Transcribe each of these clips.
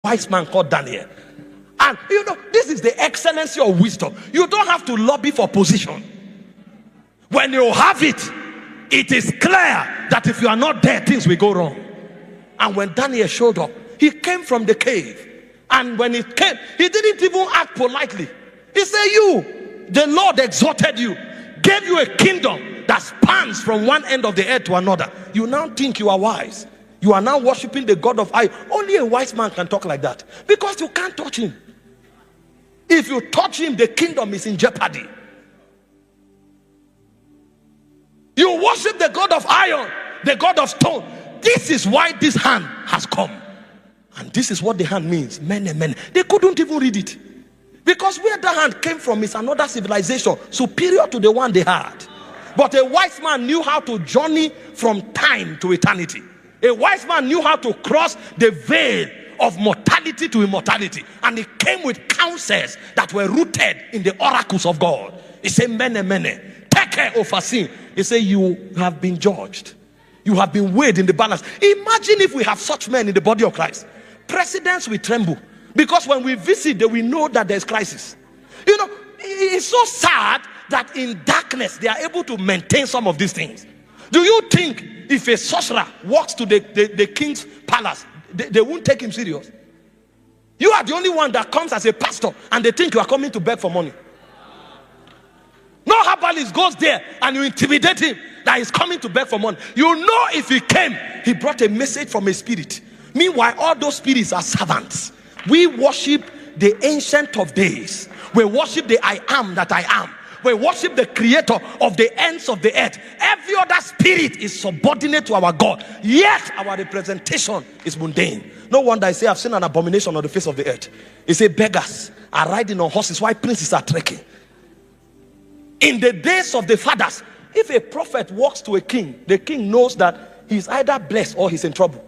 wise man called Daniel. And you know, this is the excellency of wisdom. You don't have to lobby for position. When you have it, it is clear that if you are not there, things will go wrong. And when Daniel showed up, he came from the cave. And when he came, he didn't even act politely. He said, you, the Lord exalted you, gave you a kingdom that spans from one end of the earth to another. You now think you are wise. You are now worshiping the God of I. Only a wise man can talk like that, because you can't touch him. If you touch him, the kingdom is in jeopardy. You worship the God of iron, the God of stone. This is why this hand has come. And this is what the hand means. Many. They couldn't even read it, because where the hand came from is another civilization superior to the one they had. But a wise man knew how to journey from time to eternity. A wise man knew how to cross the veil of mortality to immortality. And he came with counsels that were rooted in the oracles of God. He said, many. Take care of a sin. He said, you have been judged. You have been weighed in the balance. Imagine if we have such men in the body of Christ. Presidents will tremble, because when we visit, they will know that there's crisis. You know, it's so sad that in darkness they are able to maintain some of these things. Do you think if a sorcerer walks to the king's palace, they won't take him serious? You are the only one that comes as a pastor and they think you are coming to beg for money. No herbalist goes there and you intimidate him that he's coming to beg for money. You know, if he came, he brought a message from a spirit. Meanwhile, all those spirits are servants. We worship the Ancient of Days. We worship the I am that I am. We worship the creator of the ends of the earth. Every other spirit is subordinate to our God, yet our representation is mundane. No wonder I say I've seen an abomination on the face of the earth. He said beggars are riding on horses while princes are trekking. In the days of the fathers, if a prophet walks to a king, the king knows that he's either blessed or he's in trouble,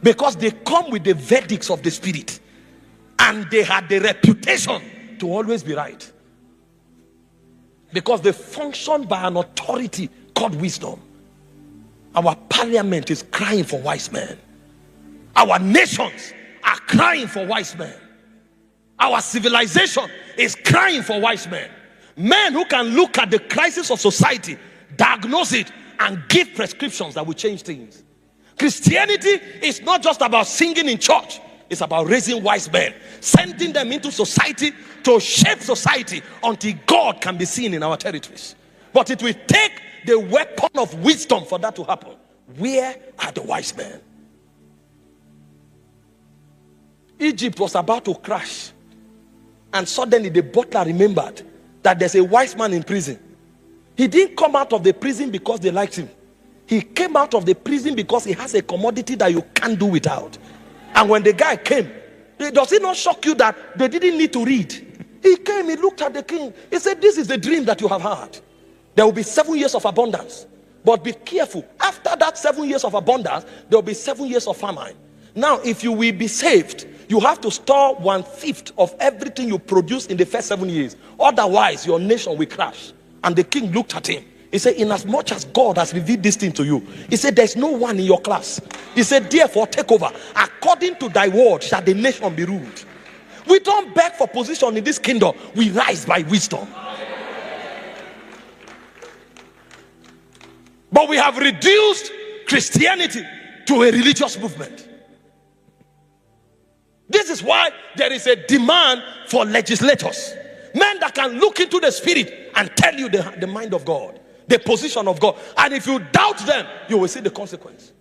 because they come with the verdicts of the spirit, and they had the reputation to always be right, because they function by an authority called wisdom. Our parliament is crying for wise men. Our nations are crying for wise men. Our civilization is crying for wise men. Men who can look at the crisis of society, diagnose it, and give prescriptions that will change things. Christianity is not just about singing in church. It's about raising wise men, sending them into society to shape society until God can be seen in our territories. But it will take the weapon of wisdom for that to happen. Where are the wise men? Egypt was about to crash, and suddenly the butler remembered that there's a wise man in prison. He didn't come out of the prison because they liked him. He came out of the prison because he has a commodity that you can't do without. And when the guy came, does it not shock you that they didn't need to read? He came, he looked at the king. He said, this is the dream that you have had. There will be 7 years of abundance. But be careful. After that 7 years of abundance, there will be 7 years of famine. Now, if you will be saved, you have to store 1/5 of everything you produce in the first 7 years. Otherwise, your nation will crash. And the king looked at him. He said, inasmuch as God has revealed this thing to you, he said, there's no one in your class. He said, therefore, take over. According to thy word shall the nation be ruled. We don't beg for position in this kingdom. We rise by wisdom. But we have reduced Christianity to a religious movement. This is why there is a demand for legislators. Men that can look into the spirit and tell you the mind of God, the position of God. And if you doubt them, you will see the consequence.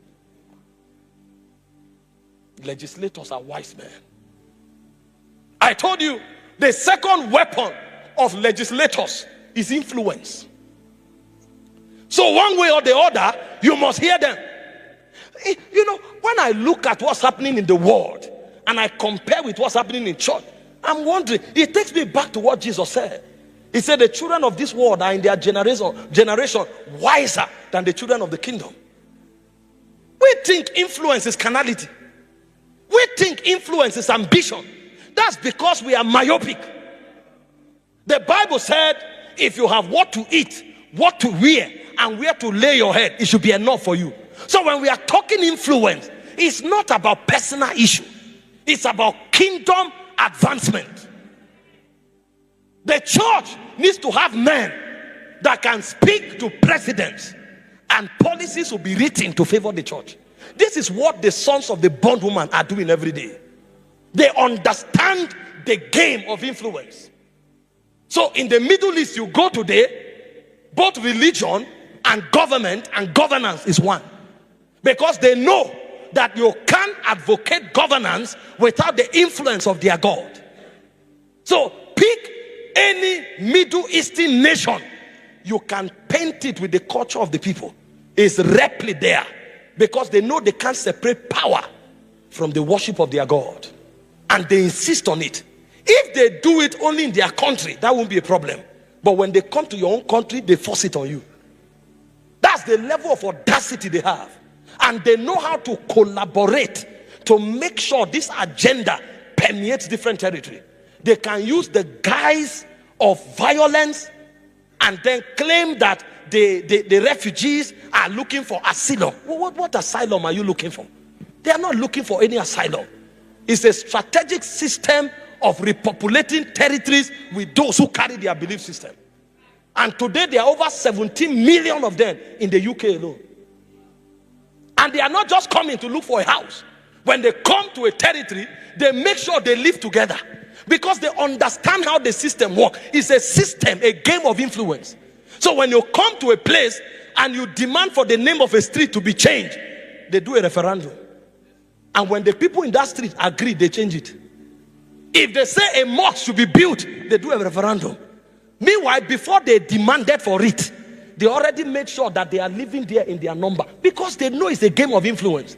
Legislators are wise men. I told you, the second weapon of legislators is influence. So one way or the other, you must hear them. You know, when I look at what's happening in the world and I compare with what's happening in church, I'm wondering, it takes me back to what Jesus said. He said the children of this world are in their generation wiser than the children of the kingdom. We think influence is carnality. We think influence is ambition. That's because we are myopic. The Bible said, if you have what to eat, what to wear, and where to lay your head, it should be enough for you. So when we are talking influence, it's not about personal issue. It's about kingdom advancement. The church needs to have men that can speak to presidents, and policies will be written to favor the church. This is what the sons of the bondwoman are doing every day. They understand the game of influence. So in the Middle East, you go today, both religion and government and governance is one. Because they know that you can't advocate governance without the influence of their God. So pick any Middle Eastern nation, you can paint it with the culture of the people. It's rapidly there, because they know they can't separate power from the worship of their God, and they insist on it. If they do it only in their country, that won't be a problem. But when they come to your own country, they force it on you. That's the level of audacity they have. And they know how to collaborate to make sure this agenda permeates different territory. They can use the guise of violence and then claim that the refugees are looking for asylum. What asylum are you looking for? They are not looking for any asylum. It's a strategic system of repopulating territories with those who carry their belief system. And today there are over 17 million of them in the UK alone. And they are not just coming to look for a house. When they come to a territory, they make sure they live together, because they understand how the system works. It's a system, a game of influence. So when you come to a place and you demand for the name of a street to be changed, they do a referendum. And when the people in that street agree, they change it. If they say a mosque should be built, they do a referendum. Meanwhile, before they demanded for it, they already made sure that they are living there in their number, because they know it's a game of influence.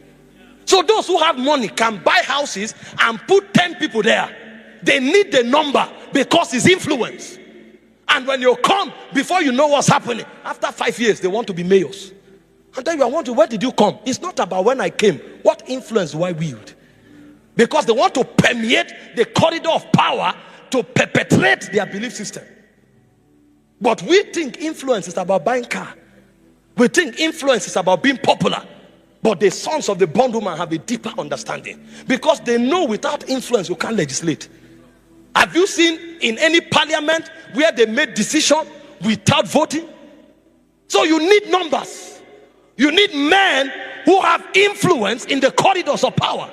So those who have money can buy houses and put 10 people there. They need the number because it's influence. And when you come, before you know what's happening, after 5 years, they want to be mayors. And then you are wondering, where did you come? It's not about when I came. What influence do I wield? Because they want to permeate the corridor of power to perpetrate their belief system. But we think influence is about buying car. We think influence is about being popular. But the sons of the bondwoman have a deeper understanding, because they know without influence you can't legislate. Have you seen in any parliament where they made decision without voting? So you need numbers. You need men who have influence in the corridors of power.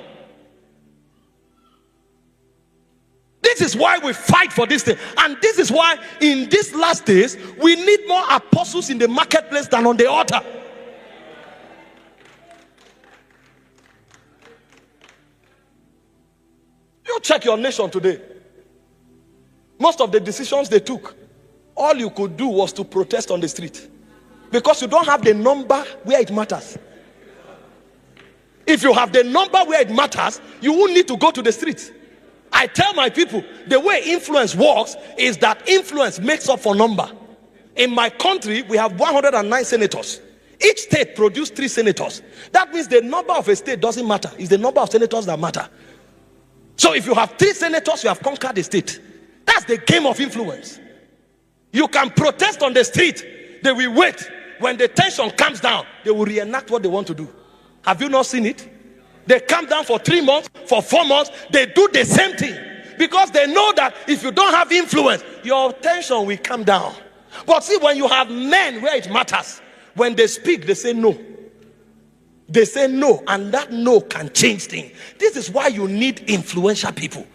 This is why we fight for this thing. And this is why in these last days we need more apostles in the marketplace than on the altar. You check your nation today. Most of the decisions they took, all you could do was to protest on the street, because you don't have the number where it matters. If you have the number where it matters, you won't need to go to the street. I tell my people, the way influence works is that influence makes up for number. In my country, we have 109 senators. Each state produced 3 senators. That means the number of a state doesn't matter. It's the number of senators that matter. So if you have 3 senators, you have conquered the state. That's the game of influence. You can protest on the street. They will wait. When the tension comes down, they will reenact what they want to do. Have you not seen it? They come down for 3 months, for 4 months. They do the same thing, because they know that if you don't have influence, your tension will come down. But see, when you have men where it matters, when they speak, they say no. They say no, and that no can change things. This is why you need influential people.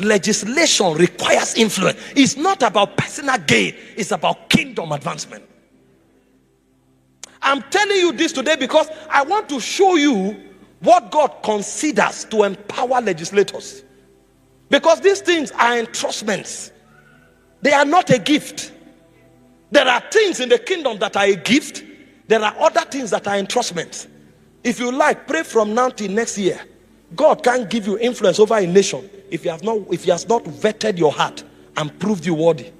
Legislation requires influence. It's not about personal gain, it's about kingdom advancement. I'm telling you this today because I want to show you what God considers to empower legislators. Because these things are entrustments. They are not a gift. There are things in the kingdom that are a gift. There are other things that are entrustments. If you like, pray from now till next year. God can't give you influence over a nation if he has not vetted your heart and proved you worthy.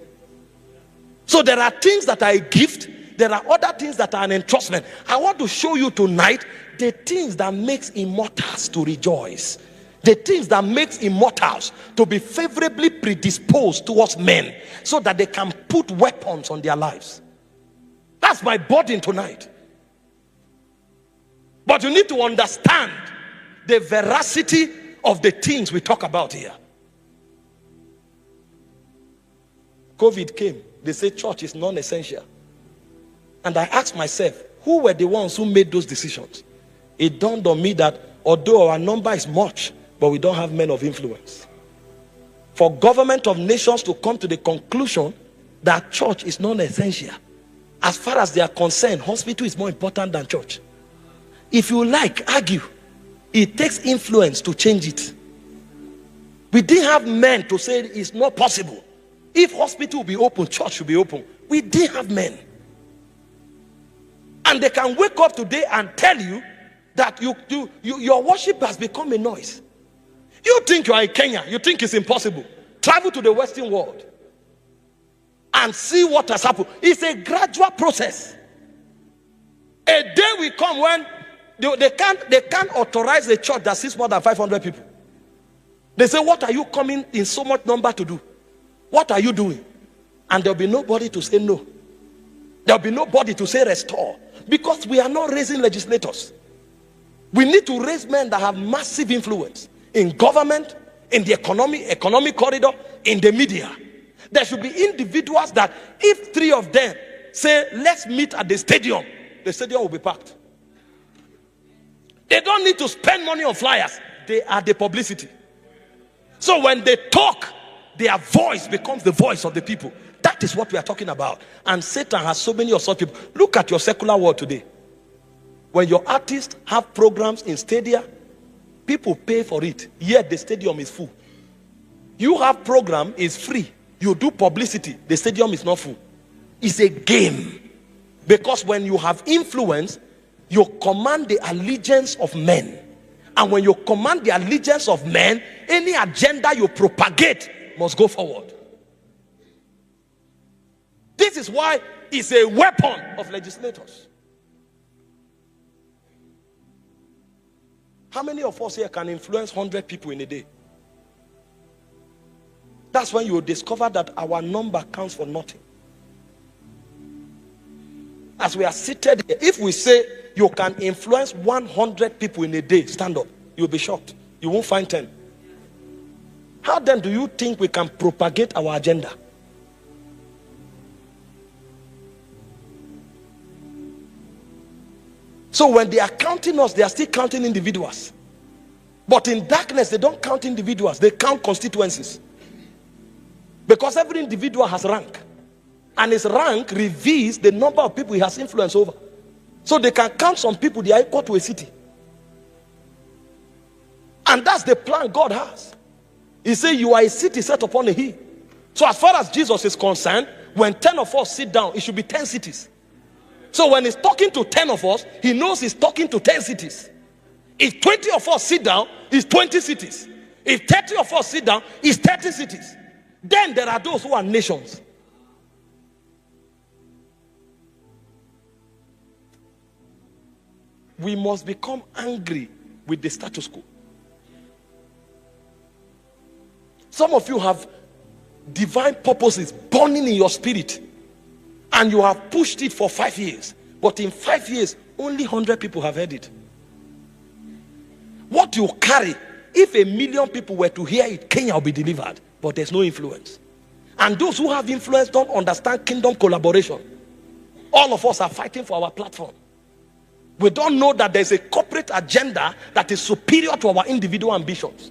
So there are things that are a gift. There are other things that are an entrustment. I want to show you tonight the things that makes immortals to rejoice. The things that makes immortals to be favorably predisposed towards men, so that they can put weapons on their lives. That's my burden tonight. But you need to understand the veracity of the things we talk about here. COVID came. They say church is non-essential. And I asked myself, who were the ones who made those decisions? It dawned on me that although our number is much, but we don't have men of influence. For government of nations to come to the conclusion that church is non-essential, as far as they are concerned, hospital is more important than church. If you like, argue. It takes influence to change it. We didn't have men to say it's not possible. If hospital will be open, church should be open. We didn't have men. And they can wake up today and tell you that your worship has become a noise. You think you are in Kenya, you think it's impossible. Travel to the Western world and see what has happened. It's a gradual process. A day will come when they can't authorize a church that seats more than 500 people. They say, what are you coming in so much number to do? What are you doing? And there'll be nobody to say no. There'll be nobody to say restore. Because we are not raising legislators. We need to raise men that have massive influence in government, in the economic corridor, in the media. There should be individuals that if 3 of them say, let's meet at the stadium will be packed. They don't need to spend money on flyers. They are the publicity. So when they talk, their voice becomes the voice of the people. That is what we are talking about. And Satan has so many of such people. Look at your secular world today. When your artists have programs in stadia, people pay for it, yet the stadium is full. You have program, is free. You do publicity, the stadium is not full. It's a game. Because when you have influence, you command the allegiance of men. And when you command the allegiance of men, any agenda you propagate must go forward. This is why it's a weapon of legislators. How many of us here can influence 100 people in a day? That's when you will discover that our number counts for nothing. As we are seated here, if we say you can influence 100 people in a day, stand up. You'll be shocked. You won't find 10. How then do you think we can propagate our agenda? So when they are counting us, they are still counting individuals. But in darkness, they don't count individuals. They count constituencies. Because every individual has rank. And his rank reveals the number of people he has influence over. So they can count some people, they are equal to a city. And that's the plan God has. He said, you are a city set upon a hill. So as far as Jesus is concerned, when 10 of us sit down, it should be 10 cities. So when he's talking to 10 of us, he knows he's talking to 10 cities. If 20 of us sit down, it's 20 cities. If 30 of us sit down, it's 30 cities. Then there are those who are nations. We must become angry with the status quo. Some of you have divine purposes burning in your spirit. And you have pushed it for 5 years. But in 5 years, only 100 people have heard it. What you carry, if 1 million people were to hear it, Kenya will be delivered. But there's no influence. And those who have influence don't understand kingdom collaboration. All of us are fighting for our platform. We don't know that there's a corporate agenda that is superior to our individual ambitions.